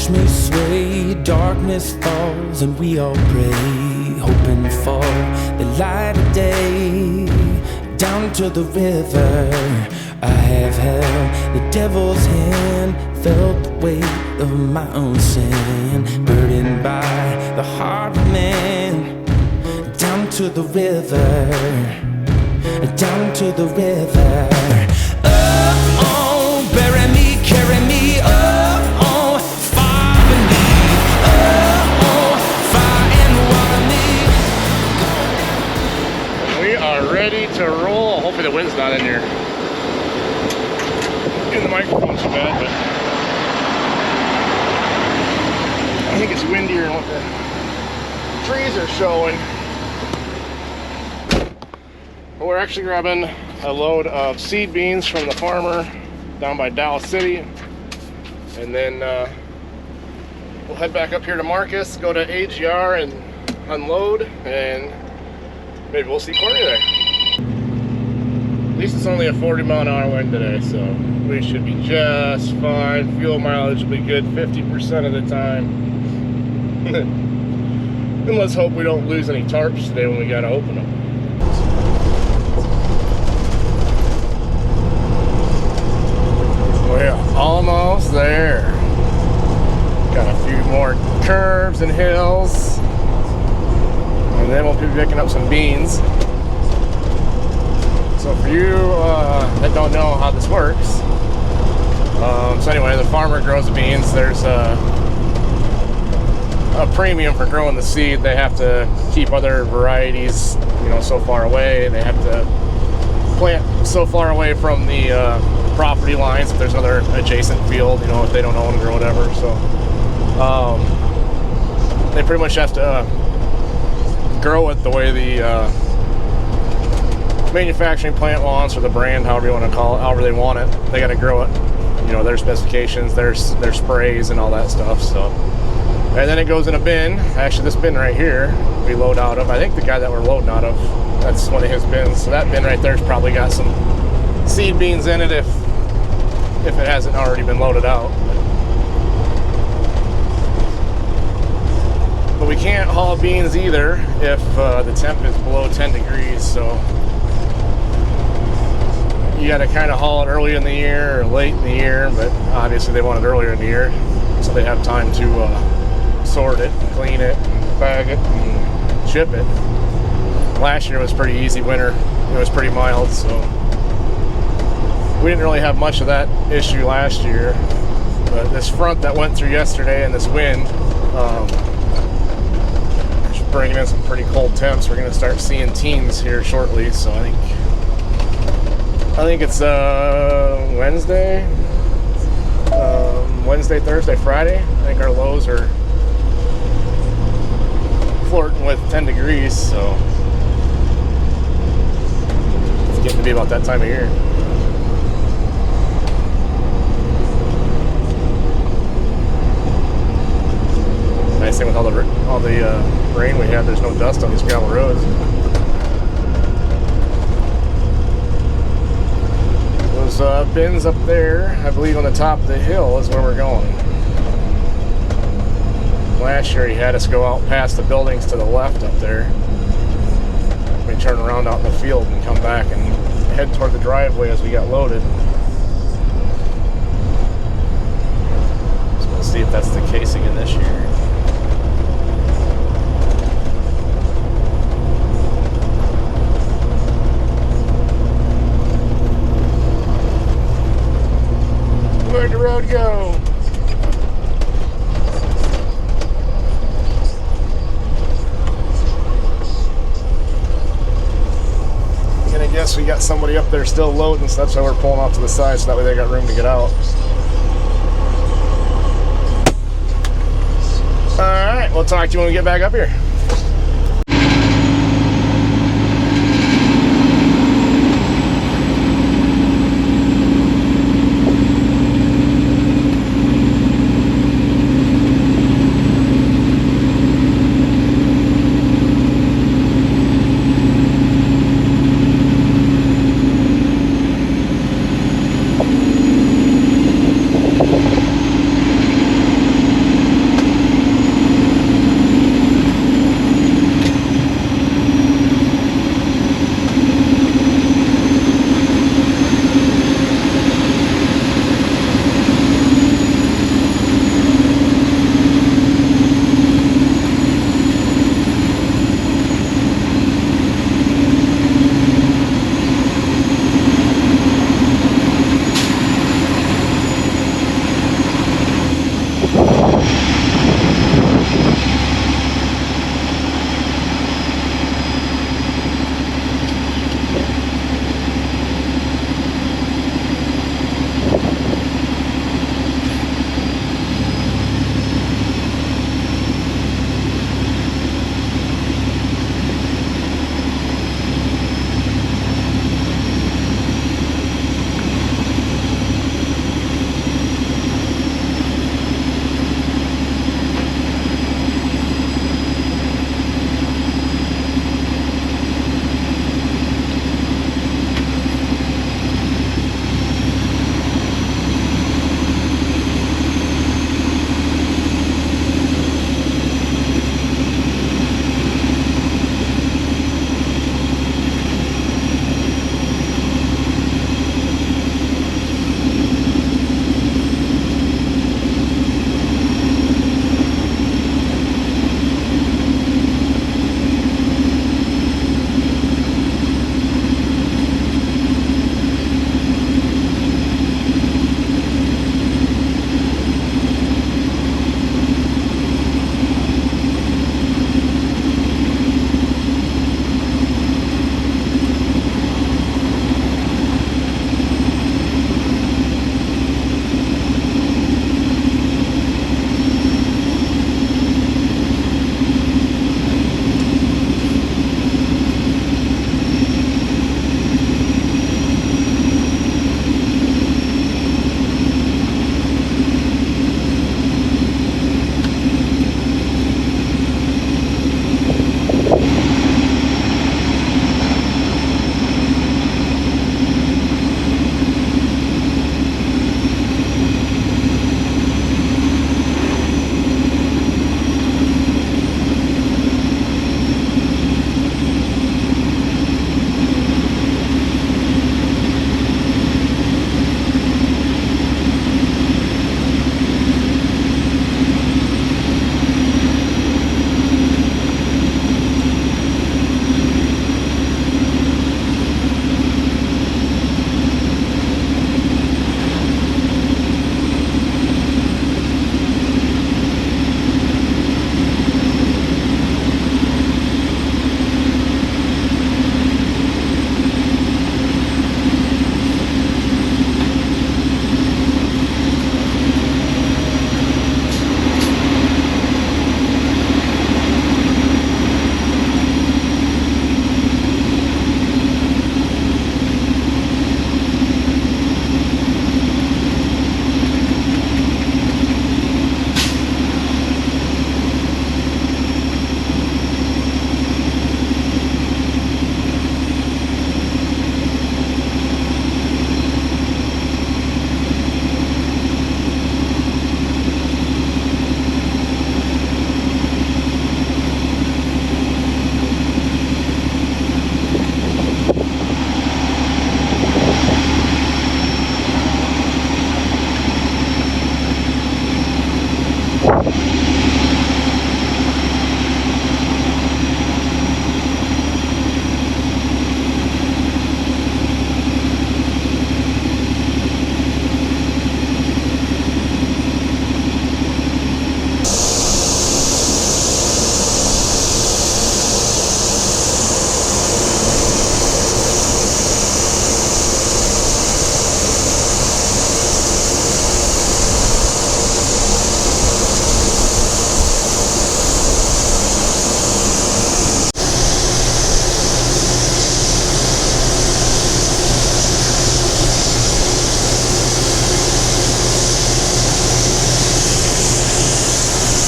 watch me sway, darkness falls and we all pray, hoping for the light of day. Down to the river I have held the devil's hand, felt the weight of my own sin, burdened by the heart of man. Down to the river, down to the river. Oh, bury me, carry me, oh, far beneath, oh, fire and water me. We are ready to roll. Hopefully the wind's not in here. In the microphone too bad, but I think it's windier than what the trees are showing. But we're actually grabbing a load of seed beans from the farmer down by Dallas City, and then we'll head back up here to Marcus, go to AGR and unload, and maybe we'll see Courtney there. At least it's only a 40-mile-an-hour wind today, so we should be just fine. Fuel mileage will be good 50% of the time. And let's hope we don't lose any tarps today when we gotta open them. We're almost there. Got a few more curves and hills, and then we'll be picking up some beans. So for you that don't know how this works, so anyway, the farmer grows the beans. There's a premium for growing the seed. They have to keep other varieties, you know, so far away. They have to plant so far away from the property lines if there's another adjacent field, you know, if they don't own it or whatever. So they pretty much have to grow it the way the manufacturing plant wants, or the brand, however you want to call it, however they want it. They got to grow it, you know, their specifications, their sprays and all that stuff. So, and then it goes in a bin. Actually, this bin right here we load out of. I think the guy that we're loading out of, that's one of his bins. So that bin right there's probably got some seed beans in it if it hasn't already been loaded out. But we can't haul beans either if the temp is below 10 degrees. So you got to kind of haul it early in the year or late in the year, but obviously they want it earlier in the year so they have time to sort it, and clean it, and bag it, and ship it. Last year was pretty easy winter. It was pretty mild, so we didn't really have much of that issue last year. But this front that went through yesterday and this wind, is bringing in some pretty cold temps. We're going to start seeing teens here shortly, so I think it's Wednesday, Thursday, Friday. I think our lows are flirting with 10 degrees, so it's getting to be about that time of year. Nice thing with all the rain we had, there's no dust on these gravel roads. Those bins up there, I believe on the top of the hill is where we're going. Last year he had us go out past the buildings to the left up there. We turn around out in the field and come back and head toward the driveway as we got loaded. So we'll see if that's the case again this year. Where'd the road go? I'm gonna guess we got somebody up there still loading, so that's why we're pulling off to the side, so that way they got room to get out. Alright, we'll talk to you when we get back up here.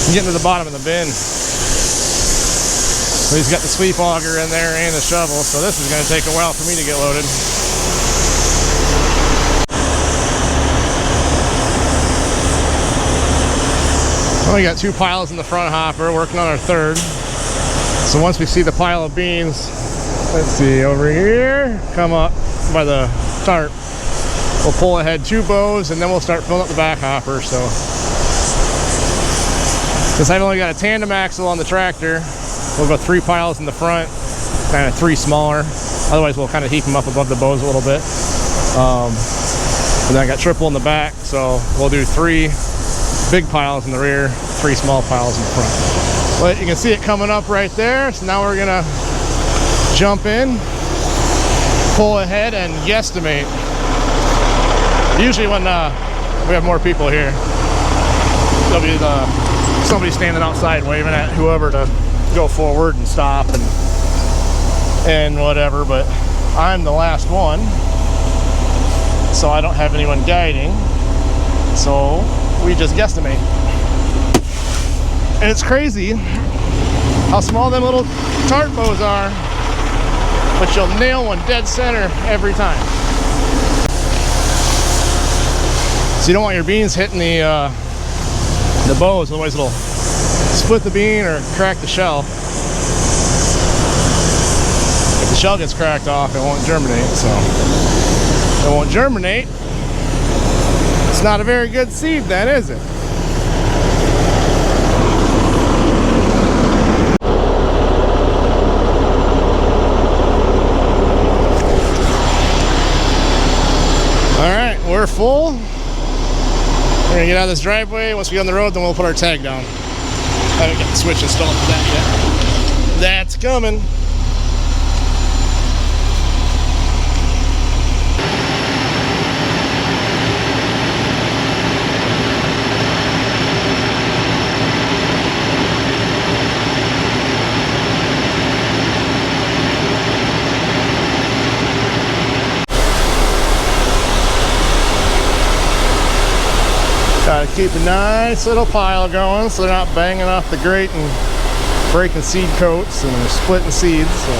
I'm getting to the bottom of the bin. So he's got the sweep auger in there and the shovel, so this is going to take a while for me to get loaded. We got 2 piles in the front hopper, working on our 3rd. So once we see the pile of beans, let's see, over here, come up by the tarp. We'll pull ahead 2 bows and then we'll start filling up the back hopper. So since I've only got a tandem axle on the tractor, we'll go 3 piles in the front, kind of 3 smaller. Otherwise we'll kind of heap them up above the bows a little bit. And then I got triple in the back, so we'll do 3 big piles in the rear, 3 small piles in the front. But you can see it coming up right there. So now we're gonna jump in, pull ahead, and guesstimate. Usually when we have more people here, there'll be somebody standing outside waving at whoever to go forward and stop and whatever, but I'm the last one, so I don't have anyone guiding, so we just guesstimate. And it's crazy how small them little tarp bows are, but you'll nail one dead center every time. So you don't want your beans hitting the bows, otherwise it'll split the bean or crack the shell. If the shell gets cracked off, it won't germinate, so it won't germinate. It's not a very good seed then, is it? Alright, we're full. We're gonna get out of this driveway. Once we get on the road, then we'll put our tag down. I haven't got the switch installed for that yet. That's coming. Gotta keep a nice little pile going so they're not banging off the grate and breaking seed coats and they're splitting seeds. So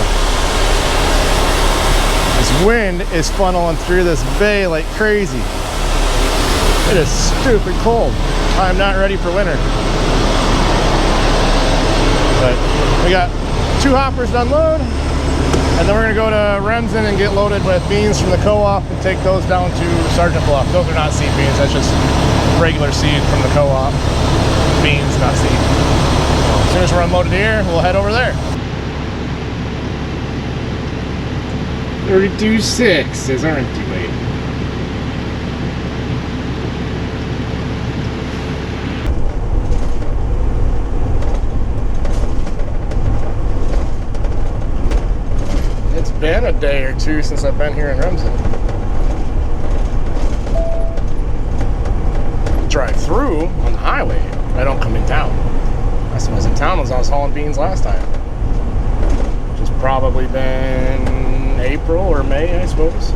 this wind is funneling through this bay like crazy. It is stupid cold. I'm not ready for winter. But we got 2 hoppers to unload, and then we're gonna go to Remsen and get loaded with beans from the co-op and take those down to Sergeant Bluff. Those are not seed beans, that's just regular seed from the co-op. Beans, not seed. As soon as we're unloaded here, we'll head over there. 32.6 is our empty weight. It's been a day or 2 since I've been here in Remsen. Drive through on the highway. I don't come in town. Last time I was in town was I was hauling beans last time, which has probably been April or May, I suppose.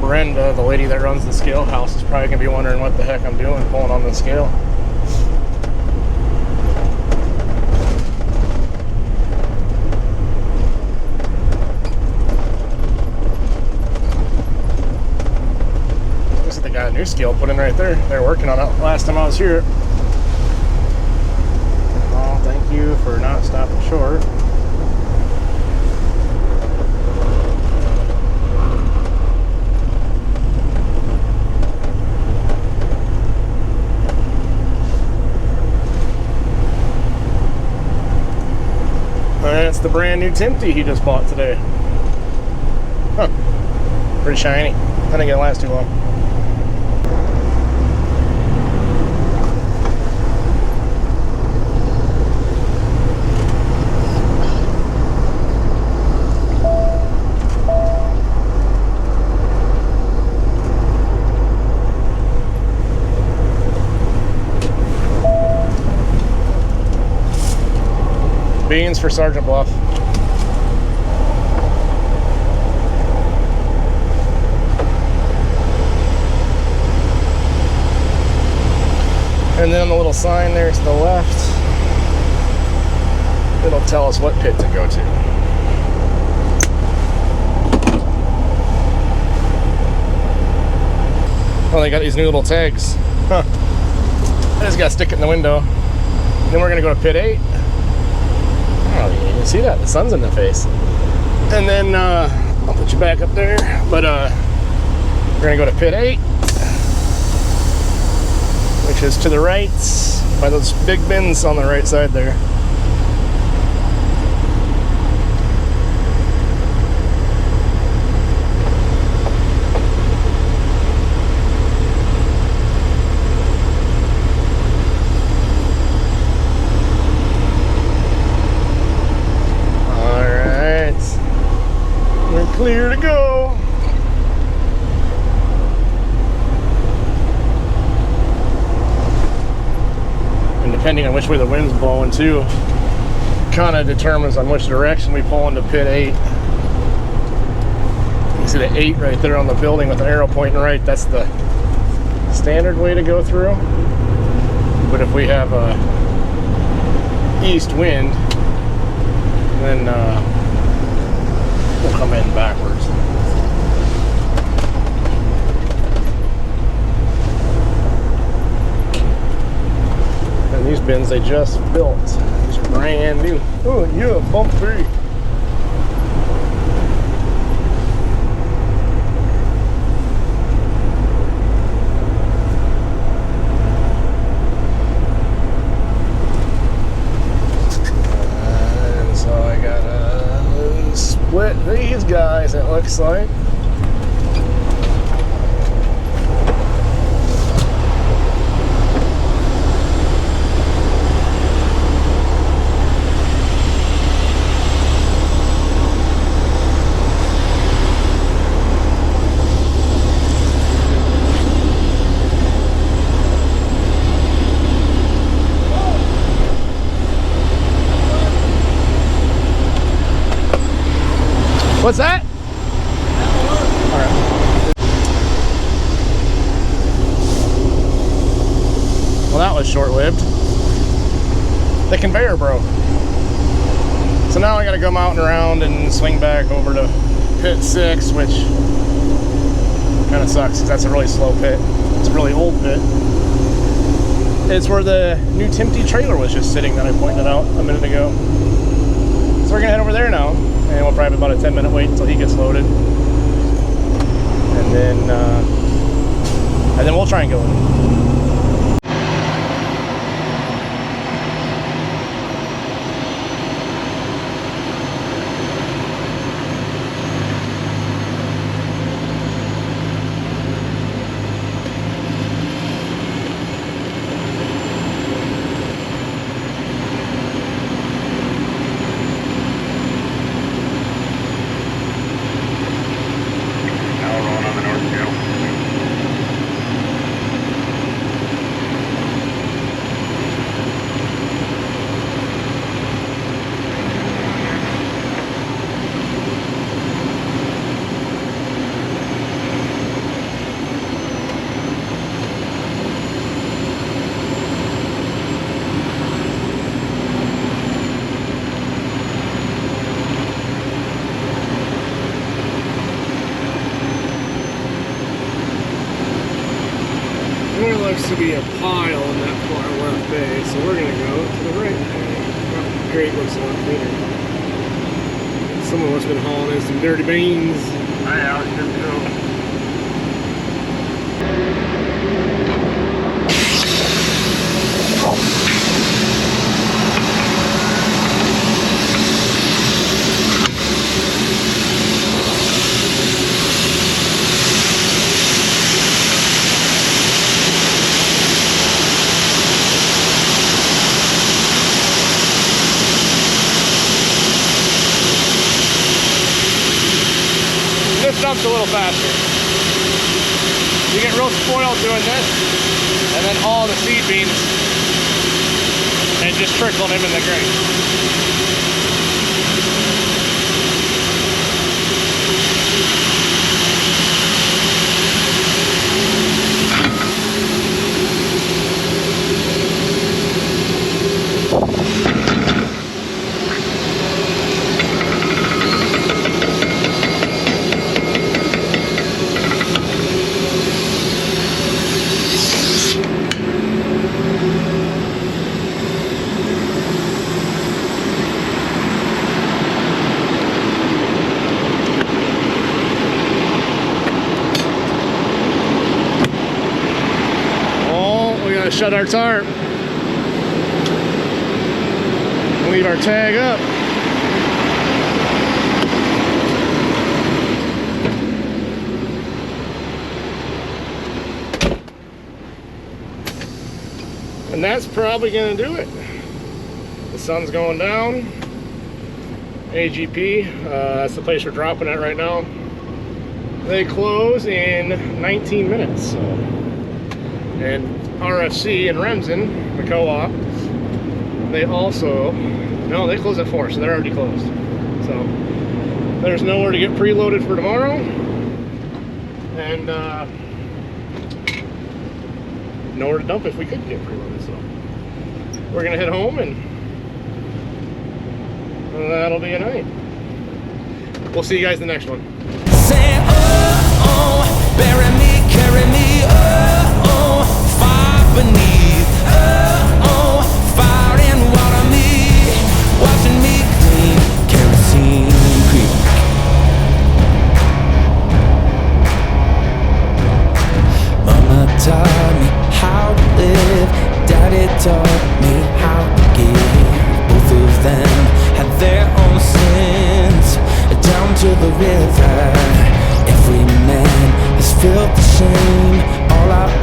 Brenda, the lady that runs the scale house, is probably gonna be wondering what the heck I'm doing pulling on the scale. Got a new scale put in right there. They're working on it last time I was here. Oh, thank you for not stopping short. That's the brand new Timty he just bought today. Huh. Pretty shiny. I think it'll last too long. Beans for Sergeant Bluff. And then on the little sign there to the left, it'll tell us what pit to go to. Oh, they got these new little tags. Huh. I just gotta stick it in the window. Then we're gonna go to pit 8. Oh, you can see that, the sun's in the face. And then I'll put you back up there, but we're gonna go to pit 8, which is to the right by those big bins on the right side there. Clear to go. And depending on which way the wind's blowing too, kind of determines on which direction we pull into pit 8. You see the 8 right there on the building with the arrow pointing right. That's the standard way to go through. But if we have a east wind, then we'll come in backwards. And these bins they just built. These are brand new. Oh yeah, bump 3. And so I gotta split these guys, it looks like. What's that? All right. Well, that was short-lived. The conveyor broke. So now I gotta come out and around and swing back over to pit 6, which kind of sucks because that's a really slow pit. It's a really old pit. It's where the new Timty trailer was just sitting that I pointed out a minute ago. So we're gonna head over there now. And we'll probably have about a 10-minute wait until he gets loaded, and then we'll try and go in. There looks to be a pile in that far left bay, so we're going to go to the right bay. Well, the grate looks a lot cleaner. Someone must have been hauling in some dirty beans. Yeah, here we go. dumps a little faster. You get real spoiled doing this, and then all the seed beans and just trickling them in the grain. Shut our tarp. Leave our tag up. And that's probably going to do it. The sun's going down. AGP, that's the place we're dropping at right now. They close in 19 minutes. So. And RFC in Remsen, the co-op, they also, no, they close at 4, so they're already closed. So there's nowhere to get preloaded for tomorrow, and nowhere to dump if we could get preloaded. So we're gonna head home, and that'll be a night. We'll see you guys in the next one. Say, oh, oh, bury me, carry me, oh, oh. Beneath, oh, oh, fire and water me, watching me clean kerosene creek. Mama taught me how to live, Daddy taught me how to give. Both of them had their own sins, down to the river. Every man has felt the shame all out